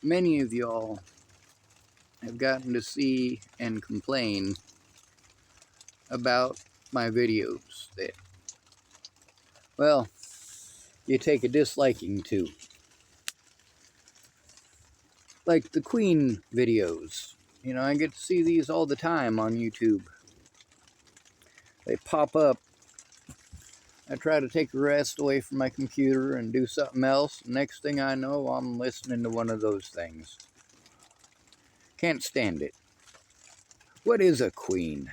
Many of y'all have gotten to see and complain about my videos that, well, you take a disliking to. Like the Queen videos. You know, I get to see these all the time on YouTube. They pop up. I try to take a rest away from my computer and do something else. Next thing I know, I'm listening to one of those things. Can't stand it. What is a queen?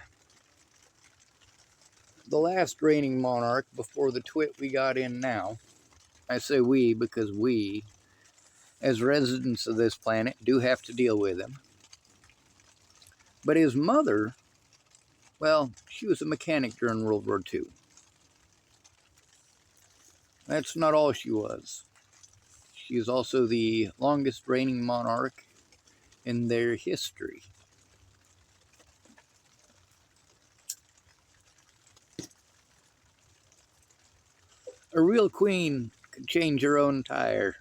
The last reigning monarch before the twit we got in now. I say we because we, as residents of this planet, do have to deal with him. But his mother, well, she was a mechanic during World War II. That's not all she was. She is also the longest reigning monarch in their history. A real queen could change her own tire.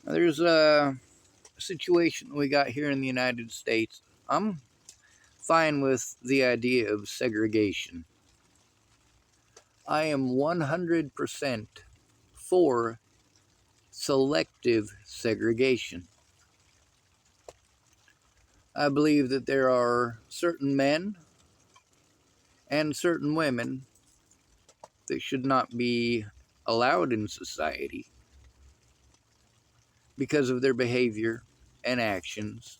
There's a situation we got here in the United States. I'm fine with the idea of segregation. I am 100% for selective segregation. I believe that there are certain men and certain women that should not be allowed in society because of their behavior and actions.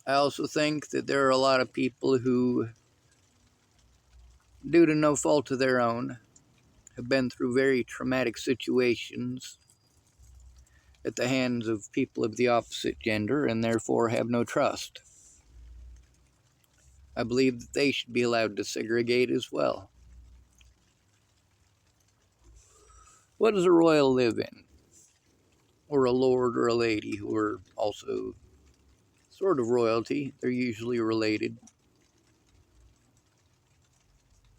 I also think that there are a lot of people who, due to no fault of their own, have been through very traumatic situations at the hands of people of the opposite gender and therefore have no trust. I believe that they should be allowed to segregate as well. What does a royal live in? Or a lord or a lady who are also sort of royalty. They're usually related.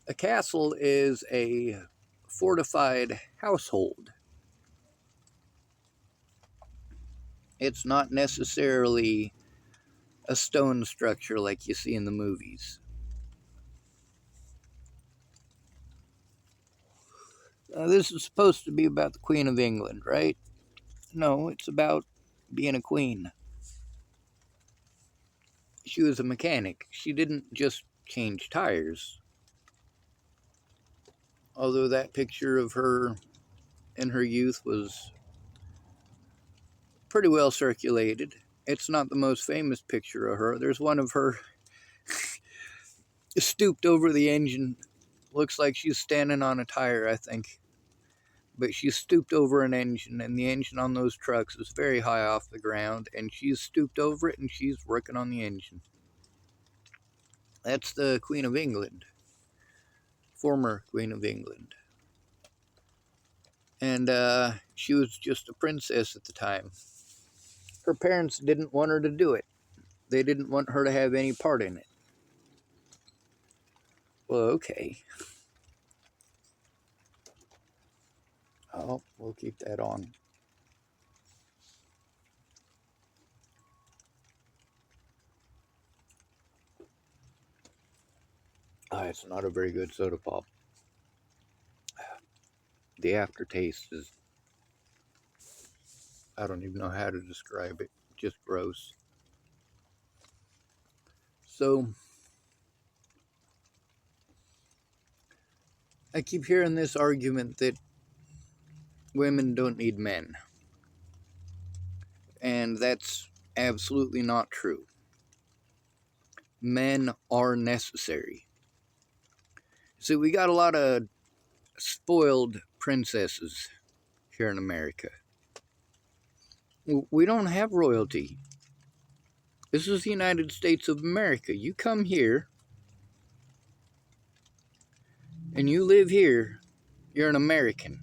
A castle is a fortified household. It's not necessarily a stone structure like you see in the movies. This is supposed to be about the Queen of England, right? No, it's about being a queen. She was a mechanic. She didn't just change tires. Although that picture of her in her youth was pretty well circulated. It's not the most famous picture of her. There's one of her stooped over the engine. Looks like she's standing on a tire, I think. But she's stooped over an engine, and the engine on those trucks is very high off the ground, and she's stooped over it, and she's working on the engine. That's the Queen of England. Former Queen of England. And she was just a princess at the time. Her parents didn't want her to do it. They didn't want her to have any part in it. Well, okay. Oh, we'll keep that on. It's not a very good soda pop. The aftertaste is, I don't even know how to describe it, just gross. So, I keep hearing this argument that women don't need men. And that's absolutely not true. Men are necessary. See, we got a lot of spoiled princesses here in America. We don't have royalty. This is the United States of America. You come here and you live here, you're an American.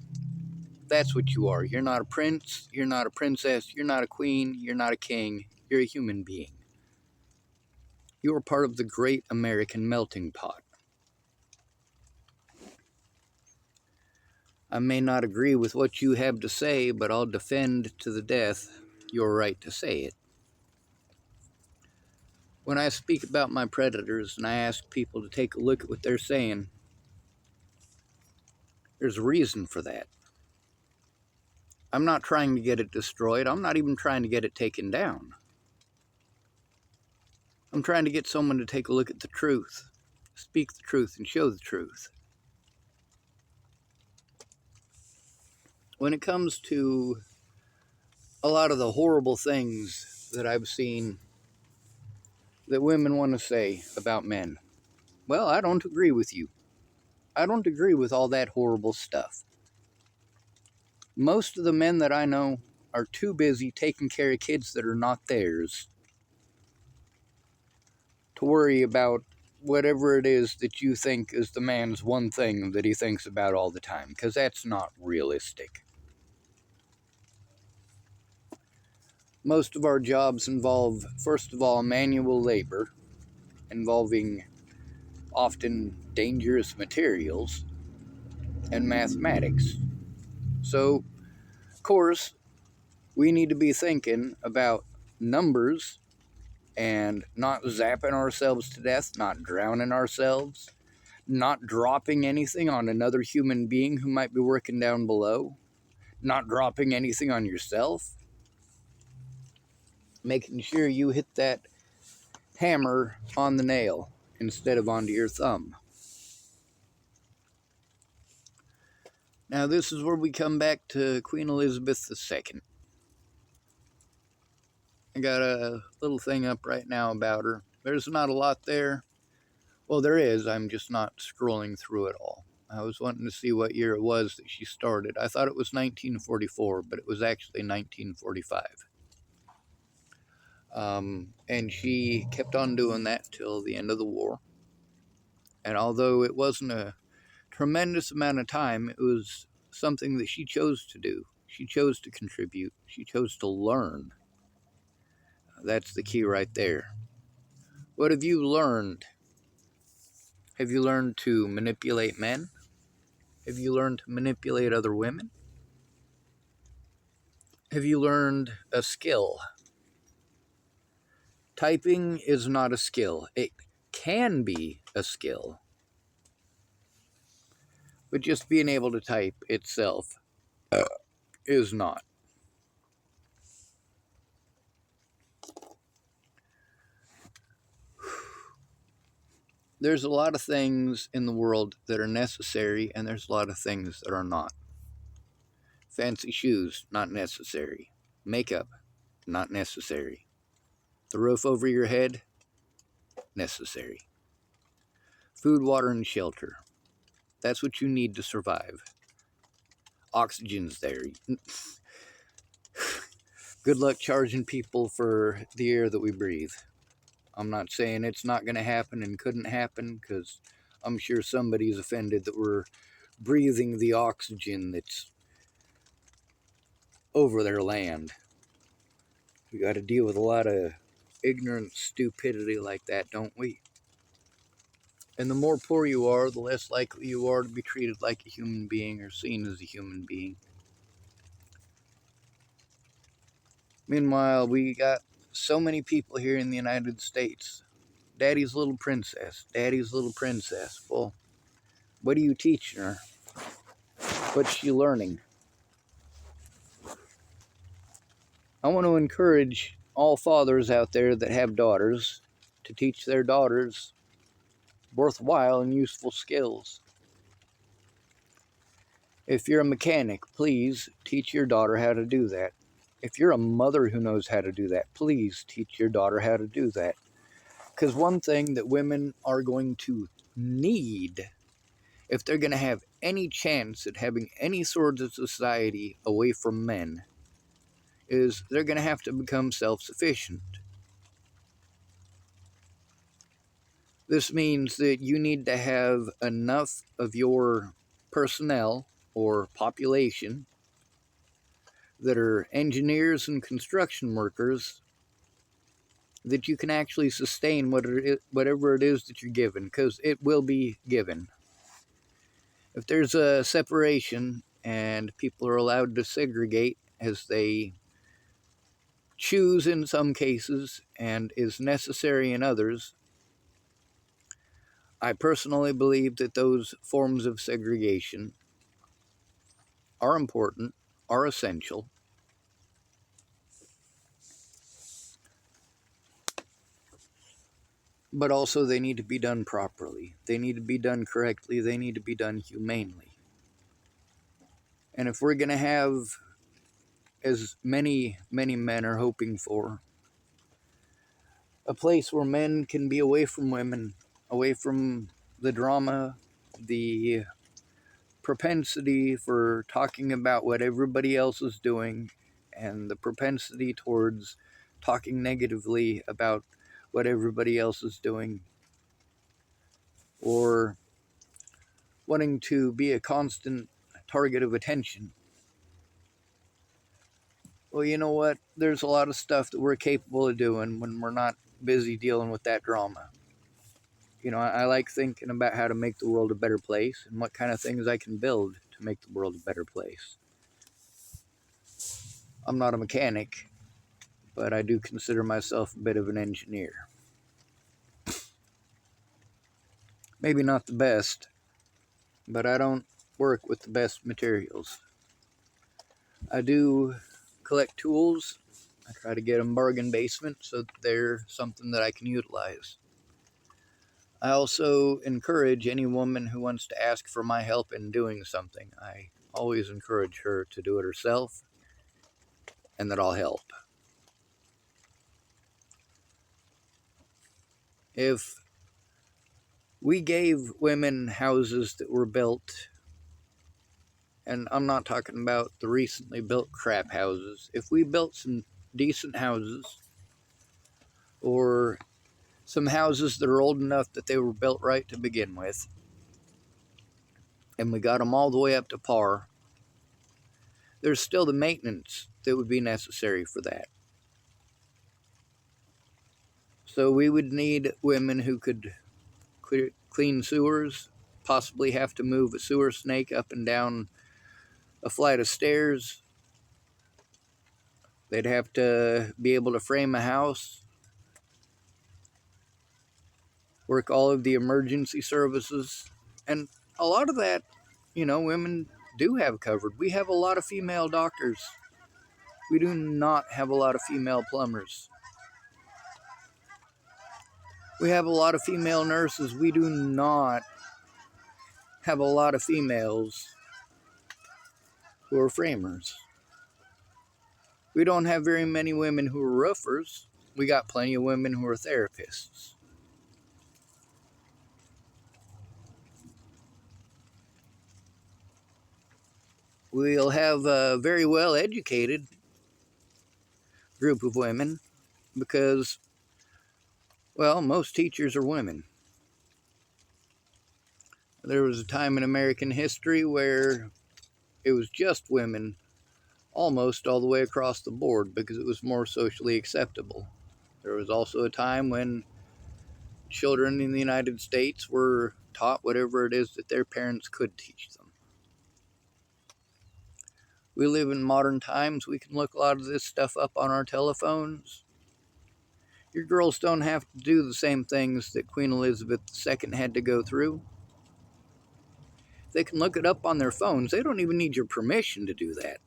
That's what you are. You're not a prince, you're not a princess, you're not a queen, you're not a king, you're a human being. You are part of the great American melting pot. I may not agree with what you have to say, but I'll defend to the death your right to say it. When I speak about my predators and I ask people to take a look at what they're saying, there's a reason for that. I'm not trying to get it destroyed. I'm not even trying to get it taken down. I'm trying to get someone to take a look at the truth, speak the truth, and show the truth. When it comes to a lot of the horrible things that I've seen that women want to say about men, well, I don't agree with you. I don't agree with all that horrible stuff. Most of the men that I know are too busy taking care of kids that are not theirs to worry about whatever it is that you think is the man's one thing that he thinks about all the time, because that's not realistic. Most of our jobs involve, first of all, manual labor, involving often dangerous materials, and mathematics. So, of course, we need to be thinking about numbers and not zapping ourselves to death, not drowning ourselves, not dropping anything on another human being who might be working down below, not dropping anything on yourself, making sure you hit that hammer on the nail instead of onto your thumb. Now, this is where we come back to Queen Elizabeth II. I got a little thing up right now about her. There's not a lot there. Well, there is. I'm just not scrolling through it all. I was wanting to see what year it was that she started. I thought it was 1944, but it was actually 1945. And she kept on doing that till the end of the war. And although it wasn't a tremendous amount of time, it was something that she chose to do. She chose to contribute. She chose to learn. That's the key right there. What have you learned? Have you learned to manipulate men? Have you learned to manipulate other women? Have you learned a skill? Typing is not a skill. It can be a skill. But just being able to type itself is not. There's a lot of things in the world that are necessary, and there's a lot of things that are not. Fancy shoes, not necessary. Makeup, not necessary. The roof over your head, necessary. Food, water, and shelter. That's what you need to survive. Oxygen's there. Good luck charging people for the air that we breathe. I'm not saying it's not going to happen and couldn't happen, because I'm sure somebody's offended that we're breathing the oxygen that's over their land. We got to deal with a lot of ignorant stupidity like that, don't we? And the more poor you are, the less likely you are to be treated like a human being or seen as a human being. Meanwhile, we got so many people here in the United States. Daddy's little princess. Daddy's little princess. Well, what are you teaching her? What's she learning? I want to encourage all fathers out there that have daughters to teach their daughters worthwhile and useful skills. If you're a mechanic, please teach your daughter how to do that. If you're a mother who knows how to do that, please teach your daughter how to do that. Because one thing that women are going to need, if they're going to have any chance at having any sort of society away from men, is they're going to have to become self-sufficient. This means that you need to have enough of your personnel or population that are engineers and construction workers that you can actually sustain whatever it is that you're given, because it will be given. If there's a separation and people are allowed to segregate as they choose in some cases and is necessary in others, I personally believe that those forms of segregation are important, are essential, but also they need to be done properly. They need to be done correctly. They need to be done humanely. And if we're going to have, as many men are hoping for, a place where men can be away from women, away from the drama, the propensity for talking about what everybody else is doing, and the propensity towards talking negatively about what everybody else is doing, or wanting to be a constant target of attention. Well, you know what? There's a lot of stuff that we're capable of doing when we're not busy dealing with that drama. You know, I like thinking about how to make the world a better place and what kind of things I can build to make the world a better place. I'm not a mechanic, but I do consider myself a bit of an engineer. Maybe not the best, but I don't work with the best materials. I do collect tools. I try to get them bargain basement so that they're something that I can utilize. I also encourage any woman who wants to ask for my help in doing something. I always encourage her to do it herself, and that I'll help. If we gave women houses that were built, and I'm not talking about the recently built crap houses, if we built some decent houses, or some houses that are old enough that they were built right to begin with, and we got them all the way up to par, there's still the maintenance that would be necessary for that. So we would need women who could clean sewers, possibly have to move a sewer snake up and down a flight of stairs. They'd have to be able to frame a house, work all of the emergency services, and a lot of that, women do have covered. We have a lot of female doctors. We do not have a lot of female plumbers. We have a lot of female nurses. We do not have a lot of females who are framers. We don't have very many women who are roofers. We got plenty of women who are therapists. We'll have a very well educated group of women because, well, most teachers are women. There was a time in American history where it was just women almost all the way across the board because it was more socially acceptable. There was also a time when children in the United States were taught whatever it is that their parents could teach them. We live in modern times. We can look a lot of this stuff up on our telephones. Your girls don't have to do the same things that Queen Elizabeth II had to go through. They can look it up on their phones. They don't even need your permission to do that.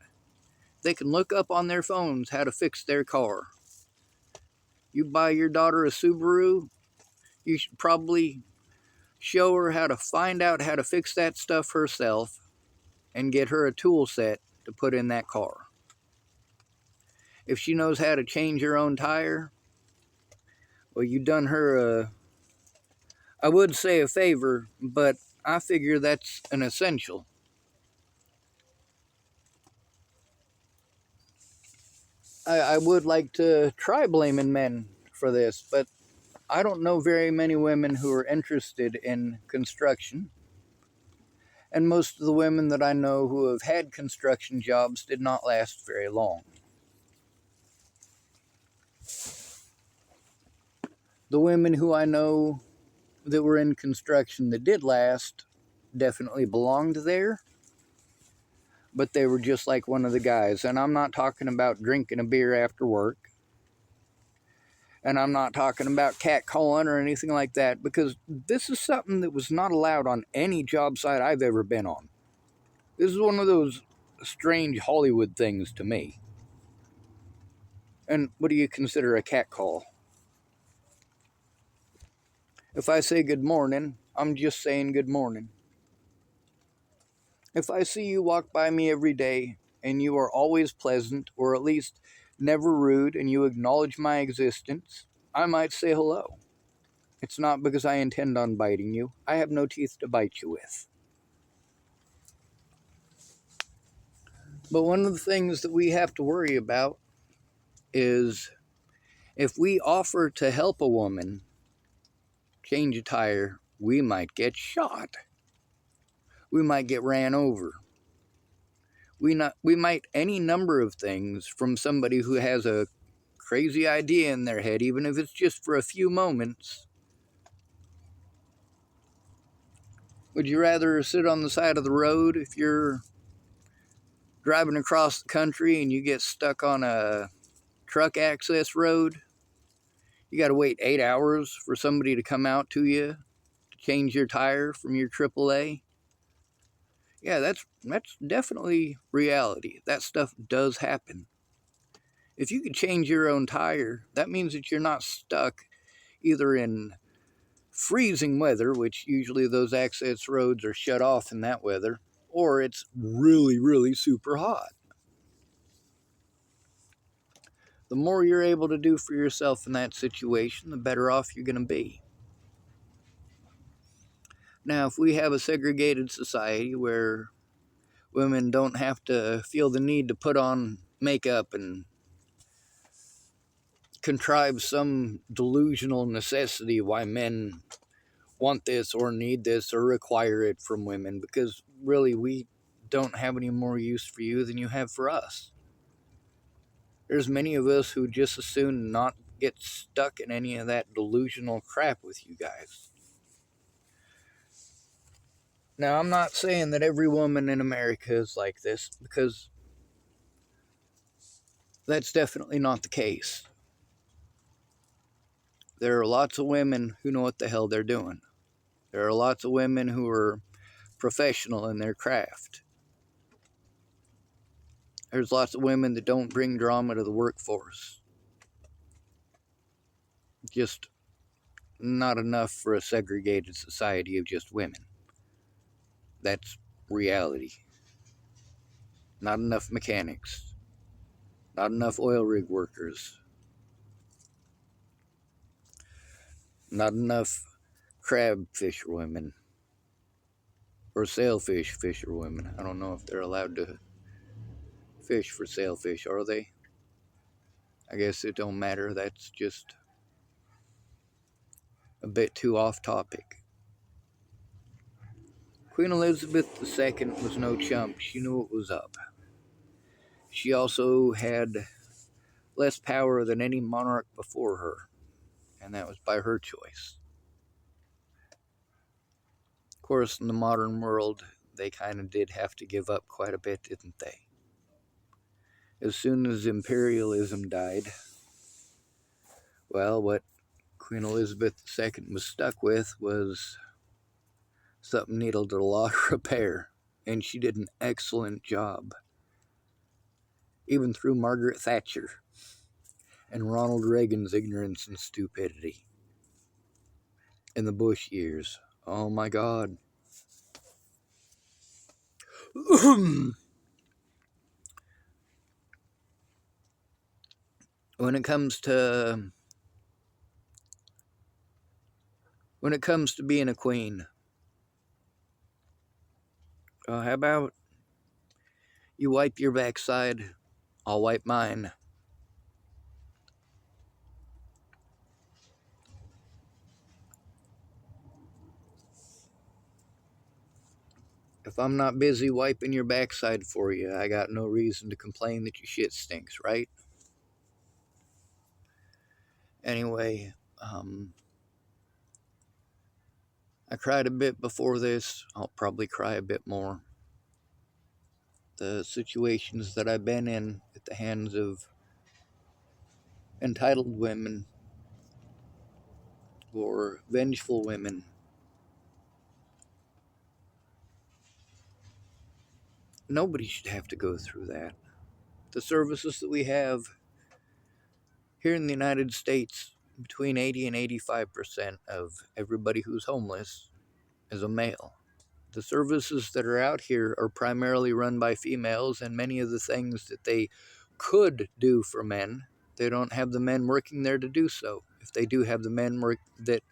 They can look up on their phones how to fix their car. You buy your daughter a Subaru, you should probably show her how to find out how to fix that stuff herself and get her a tool set to put in that car. If she knows how to change her own tire, well, you done her I would say a favor, but I figure that's an essential. I would like to try blaming men for this, but I don't know very many women who are interested in construction. And most of the women that I know who have had construction jobs did not last very long. The women who I know that were in construction that did last definitely belonged there, but they were just like one of the guys. And I'm not talking about drinking a beer after work. And I'm not talking about catcalling or anything like that, because this is something that was not allowed on any job site I've ever been on. This is one of those strange Hollywood things to me. And what do you consider a catcall? If I say good morning, I'm just saying good morning. If I see you walk by me every day and you are always pleasant, or at least never rude, and you acknowledge my existence, I might say hello. It's not because I intend on biting you. I have no teeth to bite you with. But one of the things that we have to worry about is if we offer to help a woman change a tire, we might get shot. We might get ran over. We might any number of things from somebody who has a crazy idea in their head, even if it's just for a few moments. Would you rather sit on the side of the road if you're driving across the country and you get stuck on a truck access road? You got to wait 8 hours for somebody to come out to you to change your tire from your AAA. Yeah, that's definitely reality. That stuff does happen. If you could change your own tire, that means that you're not stuck either in freezing weather, which usually those access roads are shut off in that weather, or it's really, really super hot. The more you're able to do for yourself in that situation, the better off you're going to be. Now, if we have a segregated society where women don't have to feel the need to put on makeup and contrive some delusional necessity why men want this or need this or require it from women, because really we don't have any more use for you than you have for us. There's many of us who just as soon not get stuck in any of that delusional crap with you guys. Now, I'm not saying that every woman in America is like this, because that's definitely not the case. There are lots of women who know what the hell they're doing. There are lots of women who are professional in their craft. There's lots of women that don't bring drama to the workforce. Just not enough for a segregated society of just women. That's reality. Not enough mechanics. Not enough oil rig workers. Not enough crab fisherwomen. Or sailfish fisherwomen. I don't know if they're allowed to fish for sailfish, are they? I guess it don't matter. That's just a bit too off topic. Queen Elizabeth II was no chump. She knew what was up. She also had less power than any monarch before her, and that was by her choice. Of course, in the modern world, they kind of did have to give up quite a bit, didn't they? As soon as imperialism died, well, what Queen Elizabeth II was stuck with was something needed a lot of repair, and she did an excellent job. Even through Margaret Thatcher and Ronald Reagan's ignorance and stupidity in the Bush years. Oh my God. When it comes to being a queen, how about you wipe your backside, I'll wipe mine. If I'm not busy wiping your backside for you, I got no reason to complain that your shit stinks, right? Anyway, I cried a bit before this. I'll probably cry a bit more. The situations that I've been in at the hands of entitled women or vengeful women. Nobody should have to go through that. The services that we have here in the United States, between 80 and 85% of everybody who's homeless is a male. The services that are out here are primarily run by females, and many of the things that they could do for men, they don't have the men working there to do so. If they do have the men that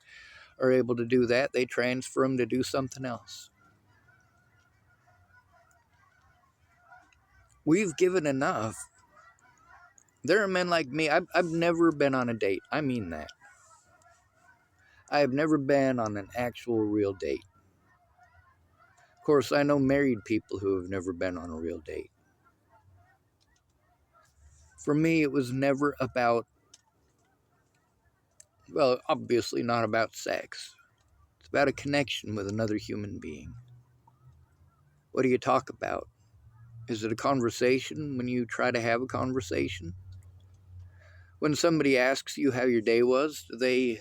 are able to do that, they transfer them to do something else. We've given enough. There are men like me. I've never been on a date. I mean that. I have never been on an actual real date. Of course, I know married people who have never been on a real date. For me, it was never about, well, obviously not about sex. It's about a connection with another human being. What do you talk about? Is it a conversation when you try to have a conversation? When somebody asks you how your day was, do they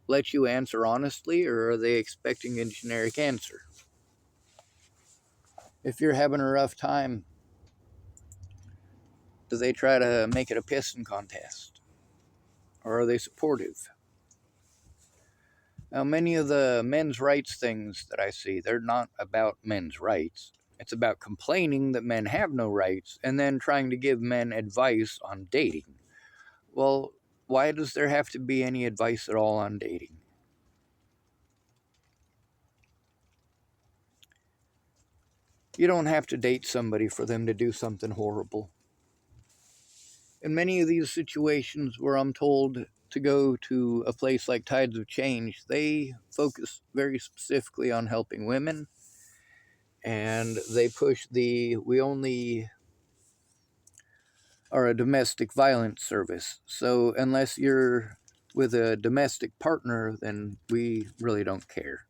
let you answer honestly, or are they expecting a generic answer? If you're having a rough time, do they try to make it a pissing contest? Or are they supportive? Now, many of the men's rights things that I see, they're not about men's rights. It's about complaining that men have no rights and then trying to give men advice on dating. Well, why does there have to be any advice at all on dating? You don't have to date somebody for them to do something horrible. In many of these situations where I'm told to go to a place like Tides of Change, they focus very specifically on helping women, and they push we only are a domestic violence service. So unless you're with a domestic partner, then we really don't care.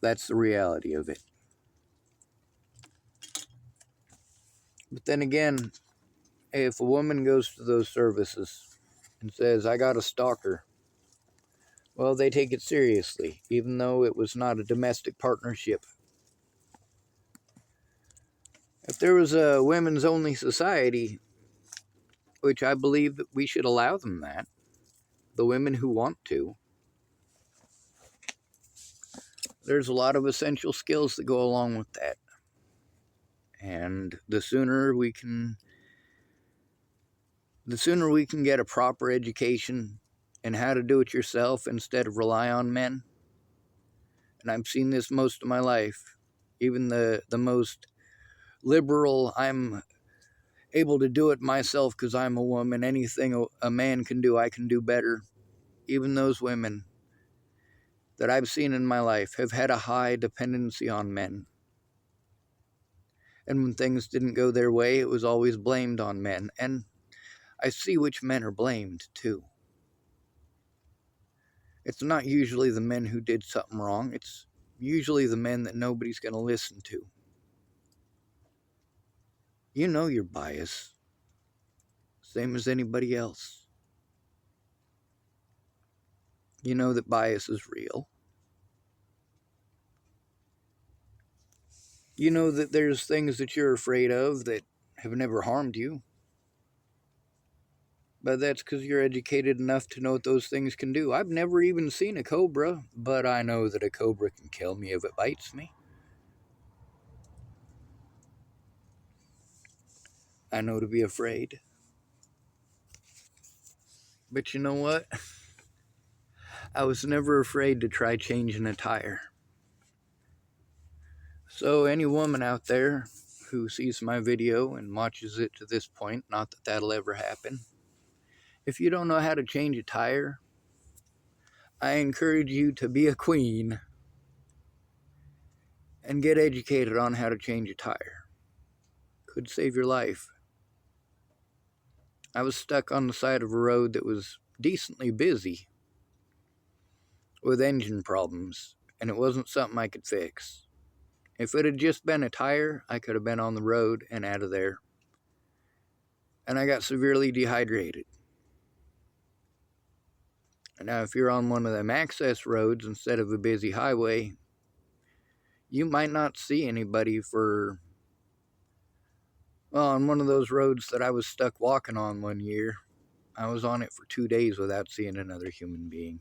That's the reality of it. But then again, if a woman goes to those services and says, I got a stalker, well, they take it seriously, even though it was not a domestic partnership. If there was a women's only society, which I believe that we should allow them that, the women who want to, there's a lot of essential skills that go along with that. And the sooner we can get a proper education in how to do it yourself instead of rely on men, and I've seen this most of my life, even the most liberal, I'm able to do it myself because I'm a woman, anything a man can do, I can do better. Even those women that I've seen in my life have had a high dependency on men. And when things didn't go their way, it was always blamed on men. And I see which men are blamed, too. It's not usually the men who did something wrong. It's usually the men that nobody's going to listen to. You know your bias, same as anybody else. You know that bias is real. You know that there's things that you're afraid of that have never harmed you. But that's because you're educated enough to know what those things can do. I've never even seen a cobra, but I know that a cobra can kill me if it bites me. I know to be afraid. But you know what? I was never afraid to try changing a tire. So any woman out there who sees my video and watches it to this point, not that that'll ever happen, if you don't know how to change a tire, I encourage you to be a queen and get educated on how to change a tire. Could save your life. I was stuck on the side of a road that was decently busy with engine problems, and it wasn't something I could fix. If it had just been a tire, I could have been on the road and out of there. And I got severely dehydrated. Now, if you're on one of them access roads instead of a busy highway, you might not see anybody for, well, on one of those roads that I was stuck walking on one year, I was on it for 2 days without seeing another human being.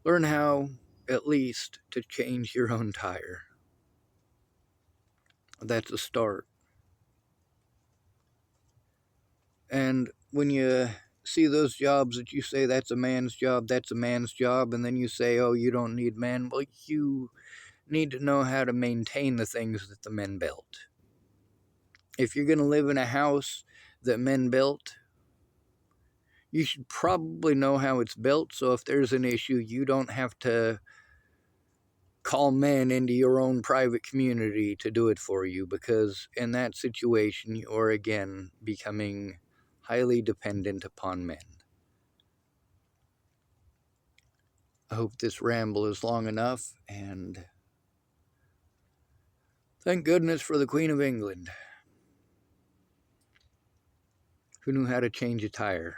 Learn how, at least, to change your own tire. That's a start. And when you see those jobs that you say that's a man's job, and then you say, oh, you don't need men, well, you need to know how to maintain the things that the men built. If you're going to live in a house that men built, you should probably know how it's built, so if there's an issue, you don't have to call men into your own private community to do it for you, because in that situation, you're again becoming highly dependent upon men. I hope this ramble is long enough, and thank goodness for the Queen of England, who knew how to change a tire.